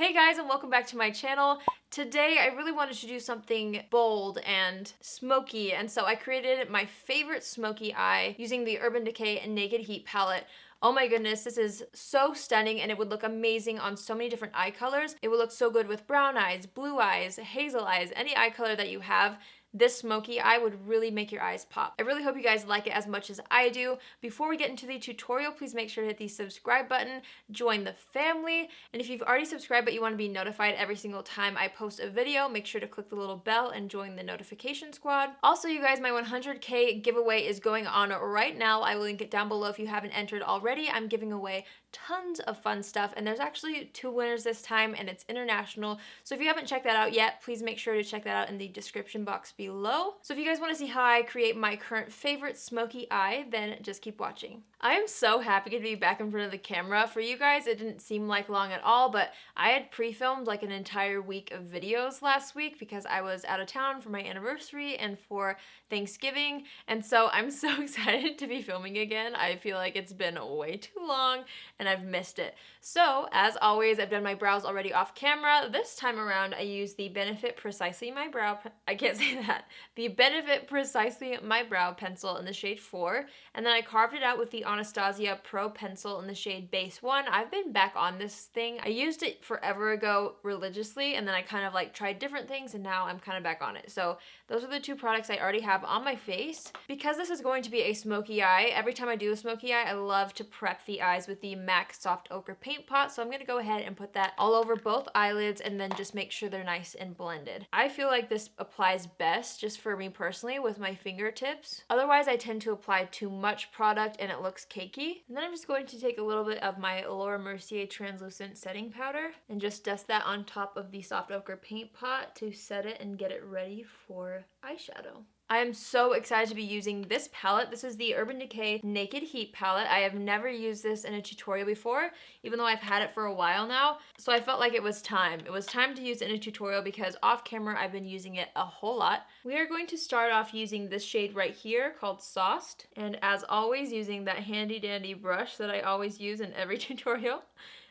Hey guys, and welcome back to my channel. Today I really wanted to do something bold and smoky, and so I created my favorite smoky eye using the Urban Decay Naked Heat palette. Oh my goodness, this is so stunning and it would look amazing on so many different eye colors. It would look so good with brown eyes, blue eyes, hazel eyes, any eye color that you have. This smoky eye would really make your eyes pop. I really hope you guys like it as much as I do. Before we get into the tutorial, please make sure to hit the subscribe button, join the family, and if you've already subscribed but you want to be notified every single time I post a video, make sure to click the little bell and join the notification squad. Also, you guys, my 100K giveaway is going on right now. I will link it down below if you haven't entered already. I'm giving away tons of fun stuff, and there's actually 2 winners this time, and it's international. So if you haven't checked that out yet, please make sure to check that out in the description box below. So if you guys want to see how I create my current favorite smoky eye, then just keep watching. I am so happy to be back in front of the camera. For you guys, it didn't seem like long at all, but I had pre-filmed like an entire week of videos last week because I was out of town for my anniversary and for Thanksgiving, and so I'm so excited to be filming again. I feel like it's been way too long and I've missed it. So, as always, I've done my brows already off camera. This time around, I used the Benefit Precisely My Brow, I can't say that, the Benefit Precisely My Brow pencil in the shade 4, and then I carved it out with the Anastasia Pro pencil in the shade Base 1. I've been back on this thing. I used it forever ago religiously, and then I kind of like tried different things, and now I'm kind of back on it. So those are the 2 products I already have on my face. Because this is going to be a smoky eye, every time I do a smoky eye, I love to prep the eyes with the MAC Soft Ochre Paint Pot, so I'm going to go ahead and put that all over both eyelids and then just make sure they're nice and blended. I feel like this applies best, just for me personally, with my fingertips. Otherwise, I tend to apply too much product and it looks cakey. And then I'm just going to take a little bit of my Laura Mercier translucent setting powder and just dust that on top of the Soft Ochre Paint Pot to set it and get it ready for eyeshadow. I am so excited to be using this palette. This is the Urban Decay Naked Heat palette. I have never used this in a tutorial before, even though I've had it for a while now. So I felt like it was time. It was time to use it in a tutorial because off camera I've been using it a whole lot. We are going to start off using this shade right here called Sauced. And as always, using that handy dandy brush that I always use in every tutorial.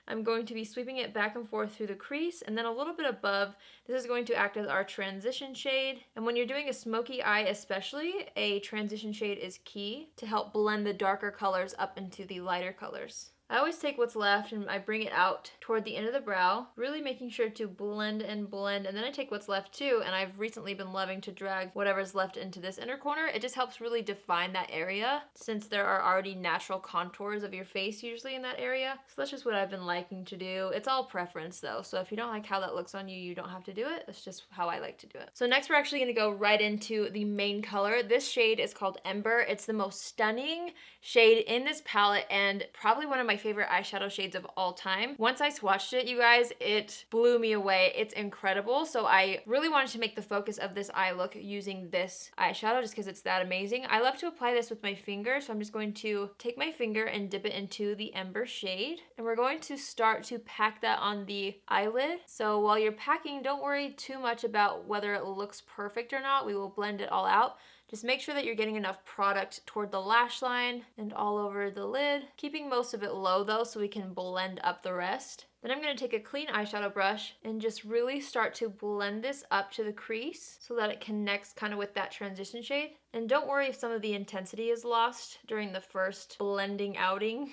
I'm going to be sweeping it back and forth through the crease, and then a little bit above, this is going to act as our transition shade. And when you're doing a smoky eye especially, a transition shade is key to help blend the darker colors up into the lighter colors. I always take what's left and I bring it out toward the end of the brow, really making sure to blend and blend, and then I take what's left too, and I've recently been loving to drag whatever's left into this inner corner. It just helps really define that area since there are already natural contours of your face usually in that area. So that's just what I've been liking to do. It's all preference though, so if you don't like how that looks on you, you don't have to do it. That's just how I like to do it. So next we're actually going to go right into the main color. This shade is called Ember. It's the most stunning shade in this palette and probably one of my favorite eyeshadow shades of all time. Once I swatched it, you guys, it blew me away. It's incredible. So I really wanted to make the focus of this eye look using this eyeshadow just because it's that amazing. I love to apply this with my finger, so I'm just going to take my finger and dip it into the Ember shade. And we're going to start to pack that on the eyelid. So while you're packing, don't worry too much about whether it looks perfect or not. We will blend it all out. Just make sure that you're getting enough product toward the lash line and all over the lid, keeping most of it low though so we can blend up the rest. Then I'm going to take a clean eyeshadow brush and just really start to blend this up to the crease so that it connects kind of with that transition shade. And don't worry if some of the intensity is lost during the first blending outing.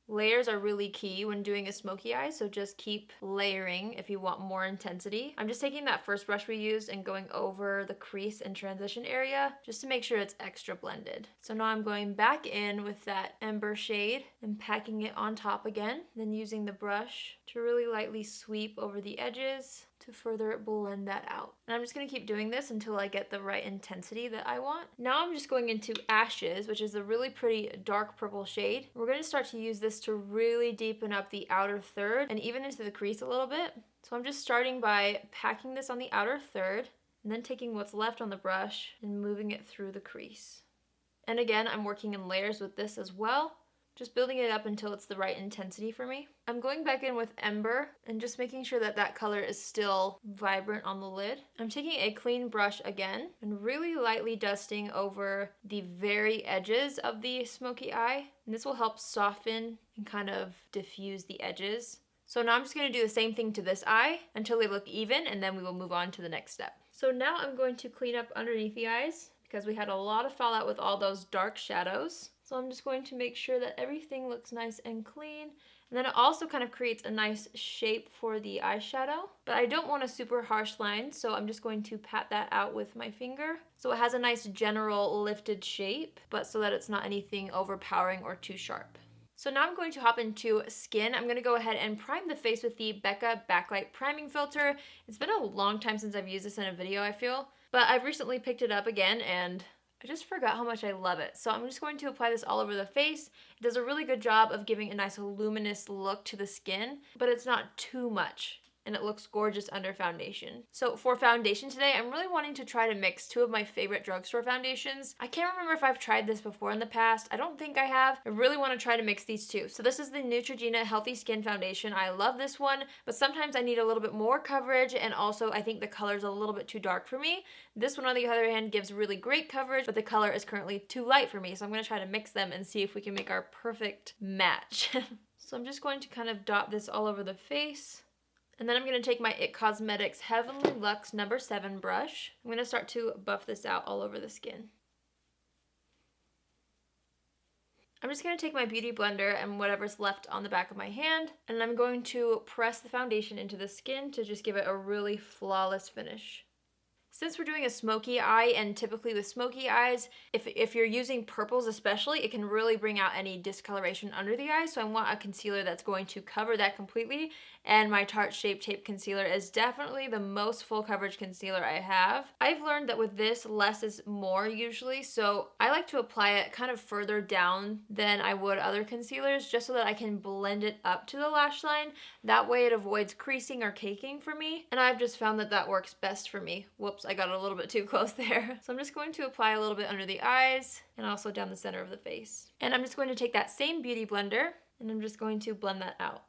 Layers are really key when doing a smoky eye, so just keep layering if you want more intensity. I'm just taking that first brush we used and going over the crease and transition area just to make sure it's extra blended. So now I'm going back in with that Ember shade and packing it on top again, then using the brush to really lightly sweep over the edges to further blend that out. And I'm just going to keep doing this until I get the right intensity that I want. Now I'm just going into Ashes, which is a really pretty dark purple shade. We're going to start to use this to really deepen up the outer third and even into the crease a little bit. So I'm just starting by packing this on the outer third and then taking what's left on the brush and moving it through the crease. And again, I'm working in layers with this as well. Just building it up until it's the right intensity for me. I'm going back in with Ember and just making sure that that color is still vibrant on the lid. I'm taking a clean brush again and really lightly dusting over the very edges of the smoky eye. And this will help soften and kind of diffuse the edges. So now I'm just going to do the same thing to this eye until they look even, and then we will move on to the next step. So now I'm going to clean up underneath the eyes because we had a lot of fallout with all those dark shadows. So I'm just going to make sure that everything looks nice and clean. And then it also kind of creates a nice shape for the eyeshadow. But I don't want a super harsh line, so I'm just going to pat that out with my finger. So it has a nice general lifted shape, but so that it's not anything overpowering or too sharp. So now I'm going to hop into skin. I'm going to go ahead and prime the face with the Becca Backlight Priming Filter. It's been a long time since I've used this in a video, I feel. But I've recently picked it up again and I just forgot how much I love it. So I'm just going to apply this all over the face. It does a really good job of giving a nice luminous look to the skin, but it's not too much. And it looks gorgeous under foundation. So for foundation today, I'm really wanting to try to mix two of my favorite drugstore foundations. I can't remember if I've tried this before in the past. I don't think I have. I really want to try to mix these two. So this is the Neutrogena Healthy Skin Foundation. I love this one, but sometimes I need a little bit more coverage, and also I think the color's a little bit too dark for me. This one, on the other hand, gives really great coverage, but the color is currently too light for me. So I'm going to try to mix them and see if we can make our perfect match. So I'm just going to kind of dot this all over the face. And then I'm going to take my IT Cosmetics Heavenly Luxe No. 7 brush. I'm going to start to buff this out all over the skin. I'm just going to take my beauty blender and whatever's left on the back of my hand, and I'm going to press the foundation into the skin to just give it a really flawless finish. Since we're doing a smoky eye, and typically with smoky eyes, if you're using purples especially, it can really bring out any discoloration under the eye. So I want a concealer that's going to cover that completely. And my Tarte Shape Tape Concealer is definitely the most full coverage concealer I have. I've learned that with this, less is more usually. So I like to apply it kind of further down than I would other concealers, just so that I can blend it up to the lash line. That way it avoids creasing or caking for me. And I've just found that that works best for me. Whoops, I got a little bit too close there. So I'm just going to apply a little bit under the eyes and also down the center of the face. And I'm just going to take that same beauty blender and I'm just going to blend that out.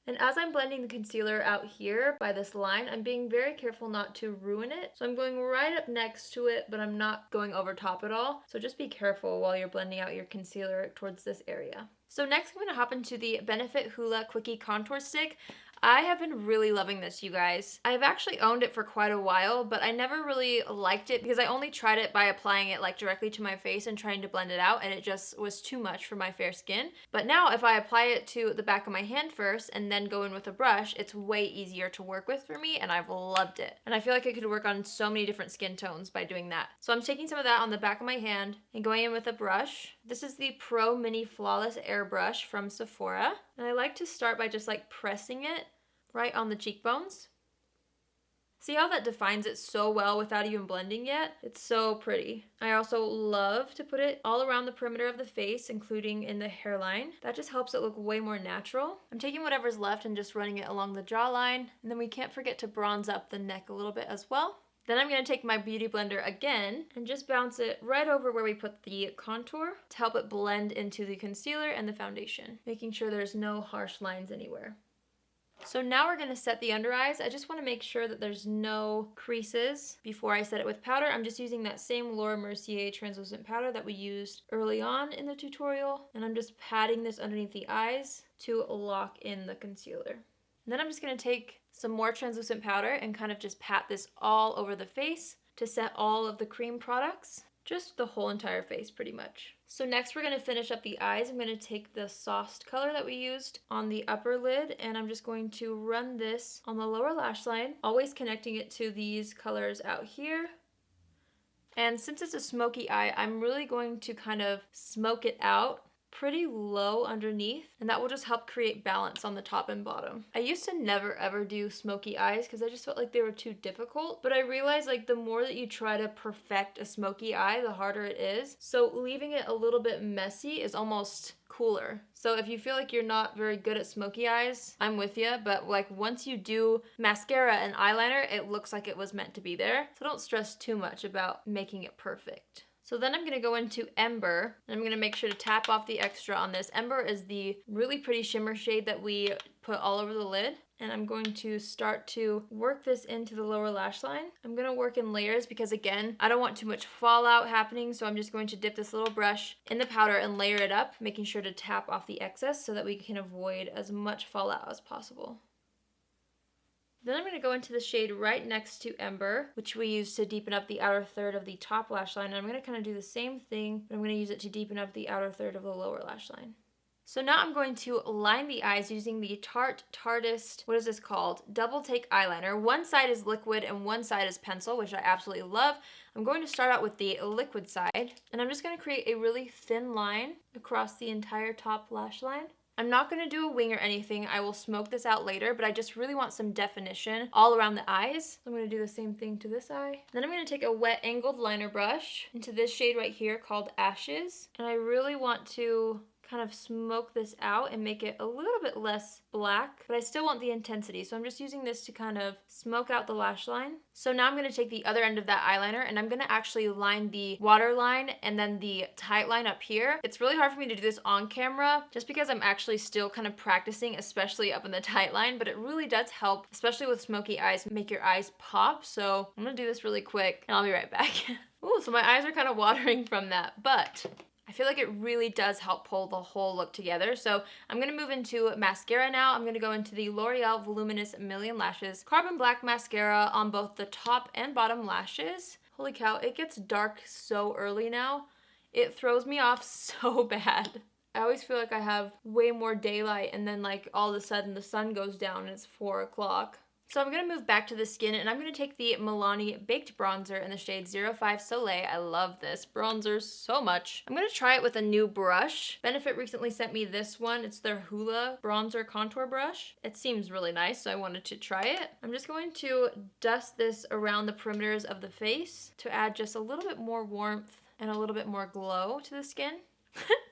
And as I'm blending the concealer out here by this line, I'm being very careful not to ruin it. So I'm going right up next to it, but I'm not going over top at all. So just be careful while you're blending out your concealer towards this area. So next I'm going to hop into the Benefit Hoola Quickie Contour Stick. I have been really loving this, you guys. I've actually owned it for quite a while, but I never really liked it because I only tried it by applying it like directly to my face and trying to blend it out, and it just was too much for my fair skin. But now if I apply it to the back of my hand first and then go in with a brush, it's way easier to work with for me, and I've loved it. And I feel like it could work on so many different skin tones by doing that. So I'm taking some of that on the back of my hand and going in with a brush. This is the Pro Mini Flawless Airbrush from Sephora. And I like to start by just like pressing it right on the cheekbones. See how that defines it so well without even blending yet? It's so pretty. I also love to put it all around the perimeter of the face, including in the hairline. That just helps it look way more natural. I'm taking whatever's left and just running it along the jawline. And then we can't forget to bronze up the neck a little bit as well. Then I'm going to take my beauty blender again and just bounce it right over where we put the contour to help it blend into the concealer and the foundation, making sure there's no harsh lines anywhere. So now we're going to set the under eyes. I just want to make sure that there's no creases before I set it with powder. I'm just using that same Laura Mercier translucent powder that we used early on in the tutorial. And I'm just patting this underneath the eyes to lock in the concealer. And then I'm just going to take some more translucent powder and kind of just pat this all over the face to set all of the cream products. Just the whole entire face pretty much. So next we're going to finish up the eyes. I'm going to take the sauced color that we used on the upper lid and I'm just going to run this on the lower lash line, always connecting it to these colors out here. And since it's a smoky eye, I'm really going to kind of smoke it out pretty low underneath, and that will just help create balance on the top and bottom. I used to never ever do smoky eyes because I just felt like they were too difficult, but I realized like the more that you try to perfect a smoky eye, the harder it is. So leaving it a little bit messy is almost cooler. So if you feel like you're not very good at smoky eyes, I'm with you, but like once you do mascara and eyeliner, it looks like it was meant to be there. So don't stress too much about making it perfect. So then I'm going to go into Ember, and I'm going to make sure to tap off the extra on this. Ember is the really pretty shimmer shade that we put all over the lid. And I'm going to start to work this into the lower lash line. I'm going to work in layers because, again, I don't want too much fallout happening. So I'm just going to dip this little brush in the powder and layer it up, making sure to tap off the excess so that we can avoid as much fallout as possible. Then I'm going to go into the shade right next to Ember, which we use to deepen up the outer third of the top lash line. And I'm going to kind of do the same thing, but I'm going to use it to deepen up the outer third of the lower lash line. So now I'm going to line the eyes using the Tarte Tartist, what is this called? Double Take Eyeliner. One side is liquid and one side is pencil, which I absolutely love. I'm going to start out with the liquid side, and I'm just going to create a really thin line across the entire top lash line. I'm not going to do a wing or anything. I will smoke this out later, but I just really want some definition all around the eyes. So I'm going to do the same thing to this eye. Then I'm going to take a wet angled liner brush into this shade right here called Ashes, and I really want to kind of smoke this out and make it a little bit less black, but I still want the intensity. So I'm just using this to kind of smoke out the lash line. So now I'm going to take the other end of that eyeliner and I'm going to actually line the waterline and then the tight line up here. It's really hard for me to do this on camera just because I'm actually still kind of practicing, especially up in the tight line, but it really does help, especially with smoky eyes, make your eyes pop. So I'm going to do this really quick and I'll be right back. Ooh, so my eyes are kind of watering from that, but I feel like it really does help pull the whole look together. So I'm going to move into mascara now. I'm going to go into the L'Oreal Voluminous Million Lashes Carbon Black Mascara on both the top and bottom lashes. Holy cow, it gets dark so early now. It throws me off so bad. I always feel like I have way more daylight and then like all of a sudden the sun goes down and it's 4 o'clock. So I'm going to move back to the skin and I'm going to take the Milani Baked Bronzer in the shade 05 Soleil. I love this bronzer so much. I'm going to try it with a new brush. Benefit recently sent me this one. It's their Hoola Bronzer Contour Brush. It seems really nice, so I wanted to try it. I'm just going to dust this around the perimeters of the face to add just a little bit more warmth and a little bit more glow to the skin.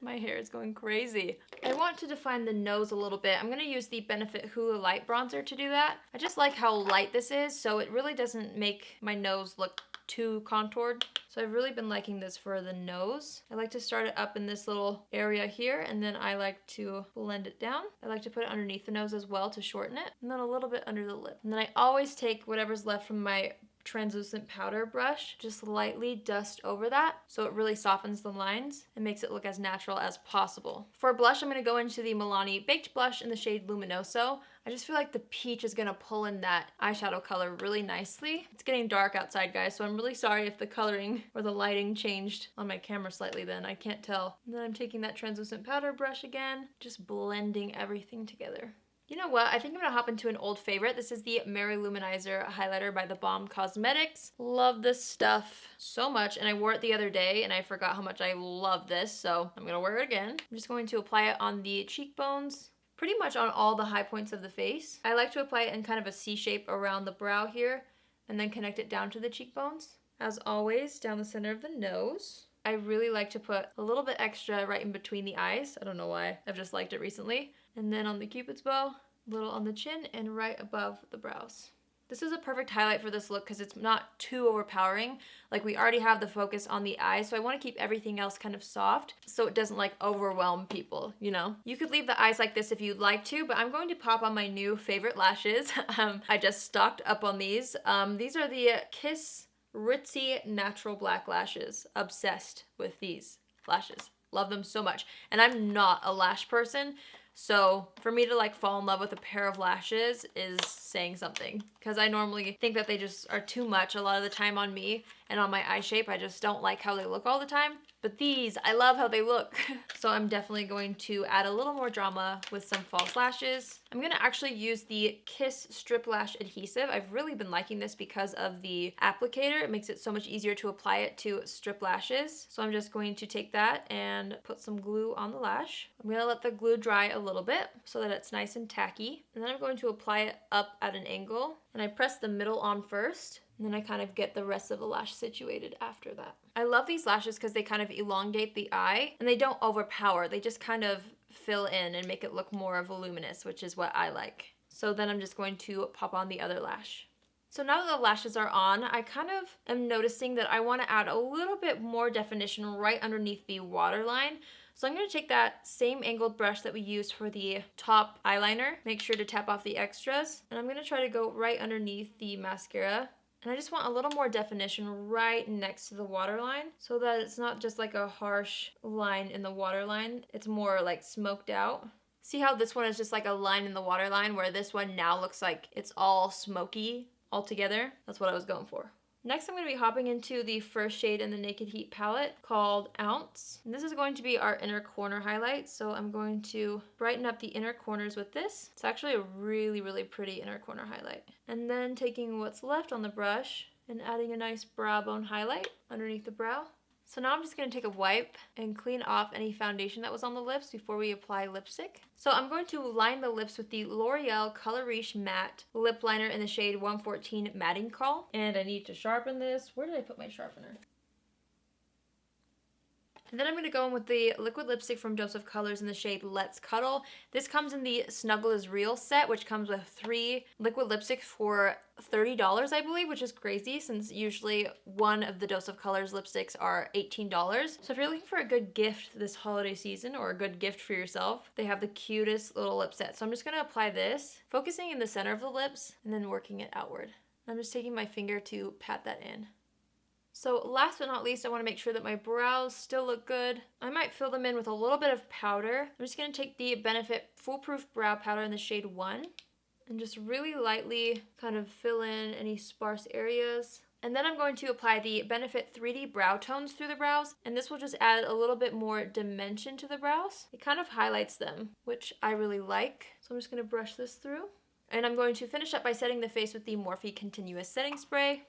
My hair is going crazy. I want to define the nose a little bit. I'm going to use the Benefit Hoola Light Bronzer to do that. I just like how light this is, so it really doesn't make my nose look too contoured. So I've really been liking this for the nose. I like to start it up in this little area here, and then I like to blend it down. I like to put it underneath the nose as well to shorten it, and then a little bit under the lip. And then I always take whatever's left from my translucent powder brush, just lightly dust over that so it really softens the lines and makes it look as natural as possible. For blush, I'm going to go into the Milani Baked Blush in the shade Luminoso. I just feel like the peach is going to pull in that eyeshadow color really nicely. It's getting dark outside, guys, so I'm really sorry if the coloring or the lighting changed on my camera slightly then. I can't tell. And then I'm taking that translucent powder brush again, just blending everything together. You know what? I think I'm going to hop into an old favorite. This is the Mary Luminizer highlighter by The Balm Cosmetics. Love this stuff so much, and I wore it the other day, and I forgot how much I love this, so I'm going to wear it again. I'm just going to apply it on the cheekbones, pretty much on all the high points of the face. I like to apply it in kind of a C shape around the brow here, and then connect it down to the cheekbones. As always, down the center of the nose. I really like to put a little bit extra right in between the eyes. I don't know why. I've just liked it recently. And then on the Cupid's bow, a little on the chin, and right above the brows. This is a perfect highlight for this look because it's not too overpowering. Like, we already have the focus on the eyes, so I want to keep everything else kind of soft so it doesn't like overwhelm people, you know? You could leave the eyes like this if you'd like to, but I'm going to pop on my new favorite lashes. I just stocked up on these. These are the Kiss Ritzy Natural Black Lashes. Obsessed with these lashes. Love them so much. And I'm not a lash person, so for me to like fall in love with a pair of lashes is saying something, because I normally think that they just are too much a lot of the time on me and on my eye shape. I just don't like how they look all the time. But these, I love how they look. So I'm definitely going to add a little more drama with some false lashes. I'm going to actually use the Kiss Strip Lash Adhesive. I've really been liking this because of the applicator. It makes it so much easier to apply it to strip lashes. So I'm just going to take that and put some glue on the lash. I'm going to let the glue dry a little bit so that it's nice and tacky. And then I'm going to apply it up at an angle. And I press the middle on first. And then I kind of get the rest of the lash situated after that. I love these lashes because they kind of elongate the eye and they don't overpower. They just kind of fill in and make it look more voluminous, which is what I like. So then I'm just going to pop on the other lash. So now that the lashes are on, I kind of am noticing that I want to add a little bit more definition right underneath the waterline. So I'm going to take that same angled brush that we used for the top eyeliner, make sure to tap off the extras, and I'm going to try to go right underneath the mascara. And I just want a little more definition right next to the waterline so that it's not just like a harsh line in the waterline. It's more like smoked out. See how this one is just like a line in the waterline, where this one now looks like it's all smoky all together? That's what I was going for. Next, I'm going to be hopping into the first shade in the Naked Heat palette called Ounce. And this is going to be our inner corner highlight. So I'm going to brighten up the inner corners with this. It's actually a really, really pretty inner corner highlight. And then taking what's left on the brush and adding a nice brow bone highlight underneath the brow. So now I'm just going to take a wipe and clean off any foundation that was on the lips before we apply lipstick. So I'm going to line the lips with the L'Oreal Color Riche Matte Lip Liner in the shade 114 Matting Call. And I need to sharpen this. Where did I put my sharpener? And then I'm going to go in with the liquid lipstick from Dose of Colors in the shade Let's Cuddle. This comes in the Snuggle is Real set, which comes with 3 liquid lipsticks for $30, I believe, which is crazy since usually one of the Dose of Colors lipsticks are $18. So if you're looking for a good gift this holiday season or a good gift for yourself, they have the cutest little lip set. So I'm just going to apply this, focusing in the center of the lips and then working it outward. I'm just taking my finger to pat that in. So last but not least, I want to make sure that my brows still look good. I might fill them in with a little bit of powder. I'm just going to take the Benefit Foolproof Brow Powder in the shade 1 and just really lightly kind of fill in any sparse areas. And then I'm going to apply the Benefit 3D Brow Tones through the brows, and this will just add a little bit more dimension to the brows. It kind of highlights them, which I really like. So I'm just going to brush this through. And I'm going to finish up by setting the face with the Morphe Continuous Setting Spray.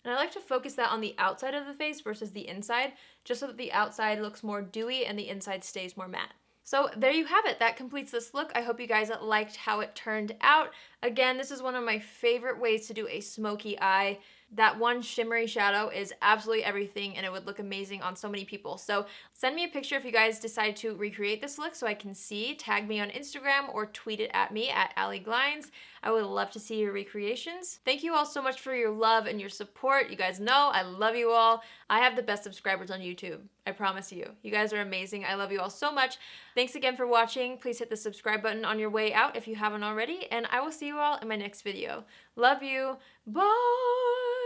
And I like to focus that on the outside of the face versus the inside, just so that the outside looks more dewy and the inside stays more matte. So there you have it. That completes this look. I hope you guys liked how it turned out. Again, this is one of my favorite ways to do a smoky eye. That one shimmery shadow is absolutely everything, and it would look amazing on so many people. So send me a picture if you guys decide to recreate this look so I can see. Tag me on Instagram or tweet it at me at ALLIE GLINES. I would love to see your recreations. Thank you all so much for your love and your support. You guys know I love you all. I have the best subscribers on YouTube. I promise you. You guys are amazing. I love you all so much. Thanks again for watching. Please hit the subscribe button on your way out if you haven't already, and I will see you all in my next video. Love you. Bye!